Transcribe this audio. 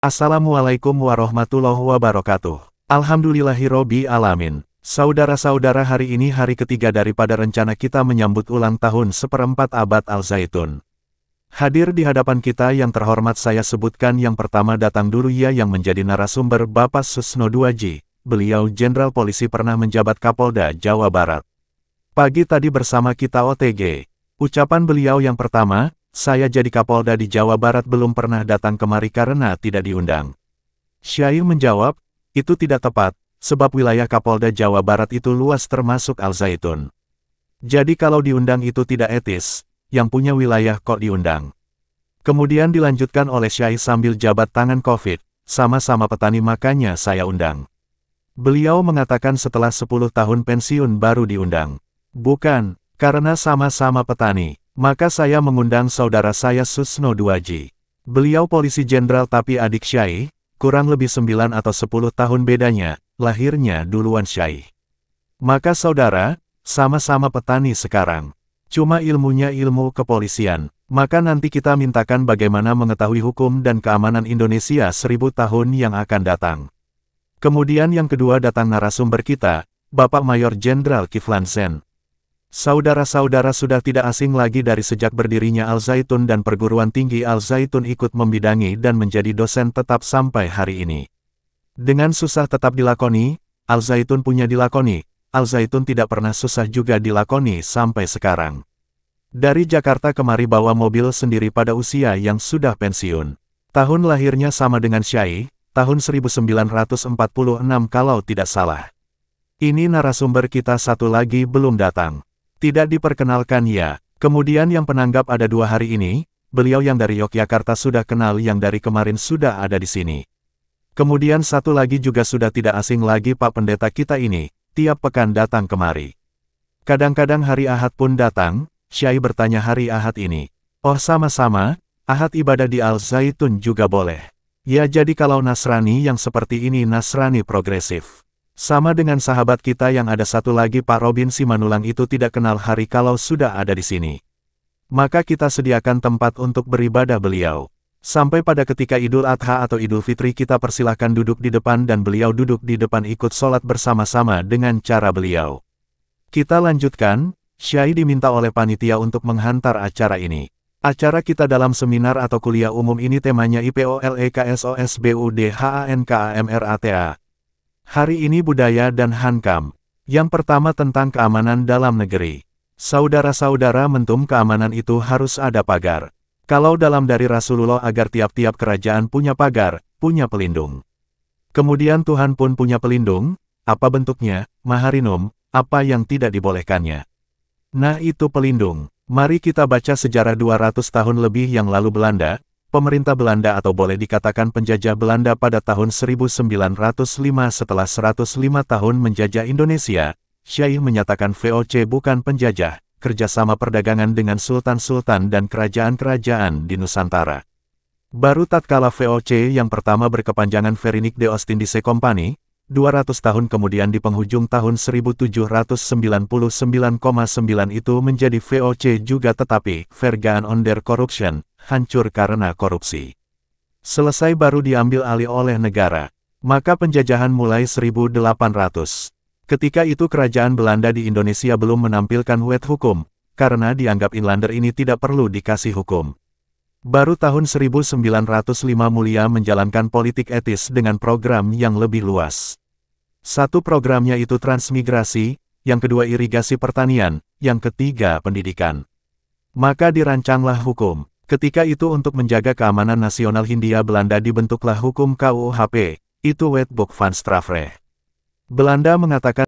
Assalamualaikum warahmatullahi wabarakatuh. Alhamdulillahirobbil alamin. Saudara-saudara, hari ini hari ketiga daripada rencana kita menyambut ulang tahun seperempat abad Al-Zaitun. Hadir di hadapan kita yang terhormat saya sebutkan yang pertama datang dulu ya yang menjadi narasumber Bapak Susno Duaji. Beliau Jenderal Polisi pernah menjabat Kapolda Jawa Barat. Pagi tadi bersama kita OTG. Ucapan beliau yang pertama, saya jadi Kapolda di Jawa Barat belum pernah datang kemari karena tidak diundang. Syai menjawab, itu tidak tepat, sebab wilayah Kapolda Jawa Barat itu luas termasuk Al-Zaitun. Jadi kalau diundang itu tidak etis, yang punya wilayah kok diundang. Kemudian dilanjutkan oleh Syai sambil jabat tangan COVID, sama-sama petani makanya saya undang. Beliau mengatakan setelah 10 tahun pensiun baru diundang. Bukan, karena sama-sama petani. Maka saya mengundang saudara saya Susno Duaji. Beliau polisi jenderal tapi adik Syai, kurang lebih 9 atau 10 tahun bedanya, lahirnya duluan Syai. Maka saudara, sama-sama petani sekarang. Cuma ilmunya ilmu kepolisian. Maka nanti kita mintakan bagaimana mengetahui hukum dan keamanan Indonesia 1000 tahun yang akan datang. Kemudian yang kedua datang narasumber kita, Bapak Mayor Jenderal Kiflan Zen. Saudara-saudara sudah tidak asing lagi dari sejak berdirinya Al-Zaitun dan perguruan tinggi Al-Zaitun ikut membidangi dan menjadi dosen tetap sampai hari ini. Dengan susah tetap dilakoni, Al-Zaitun punya dilakoni, Al-Zaitun tidak pernah susah juga dilakoni sampai sekarang. Dari Jakarta kemari bawa mobil sendiri pada usia yang sudah pensiun. Tahun lahirnya sama dengan Syai, tahun 1946 kalau tidak salah. Ini narasumber kita satu lagi belum datang. Tidak diperkenalkan ya. Kemudian yang penanggap ada 2 hari ini, beliau yang dari Yogyakarta sudah kenal yang dari kemarin sudah ada di sini. Kemudian satu lagi juga sudah tidak asing lagi Pak Pendeta kita ini, tiap pekan datang kemari. Kadang-kadang hari Ahad pun datang, Syai bertanya hari Ahad ini. Oh sama-sama, Ahad ibadah di Al-Zaitun juga boleh. Ya jadi kalau Nasrani yang seperti ini Nasrani progresif. Sama dengan sahabat kita yang ada satu lagi Pak Robin Simanulang itu tidak kenal hari kalau sudah ada di sini. Maka kita sediakan tempat untuk beribadah beliau. Sampai pada ketika Idul Adha atau Idul Fitri kita persilahkan duduk di depan dan beliau duduk di depan ikut sholat bersama-sama dengan cara beliau. Kita lanjutkan, Syai diminta oleh panitia untuk menghantar acara ini. Acara kita dalam seminar atau kuliah umum ini temanya IPOLEKSOSBUDHANKAMRATA. Hari ini budaya dan Hankam. Yang pertama tentang keamanan dalam negeri. Saudara-saudara mentum keamanan itu harus ada pagar. Kalau dalam dari Rasulullah agar tiap-tiap kerajaan punya pagar, punya pelindung. Kemudian Tuhan pun punya pelindung, apa bentuknya, maharinum, apa yang tidak dibolehkannya. Nah itu pelindung. Mari kita baca sejarah 200 tahun lebih yang lalu Belanda. Pemerintah Belanda atau boleh dikatakan penjajah Belanda pada tahun 1905 setelah 105 tahun menjajah Indonesia, Syai menyatakan VOC bukan penjajah, kerjasama perdagangan dengan sultan-sultan dan kerajaan-kerajaan di Nusantara. Baru tatkala VOC yang pertama berkepanjangan Verinik de Ostindische Company, 200 tahun kemudian di penghujung tahun 1799,9 itu menjadi VOC juga tetapi, Vergaan onder Corruption, hancur karena korupsi. Selesai baru diambil alih oleh negara. Maka penjajahan mulai 1800. Ketika itu kerajaan Belanda di Indonesia belum menampilkan wet hukum, karena dianggap inlander ini tidak perlu dikasih hukum. Baru tahun 1905 Mulia menjalankan politik etis dengan program yang lebih luas. Satu programnya itu transmigrasi, yang kedua irigasi pertanian, yang ketiga pendidikan. Maka dirancanglah hukum. Ketika itu untuk menjaga keamanan nasional Hindia Belanda dibentuklah hukum KUHP, itu Wetboek van Strafrecht. Belanda mengatakan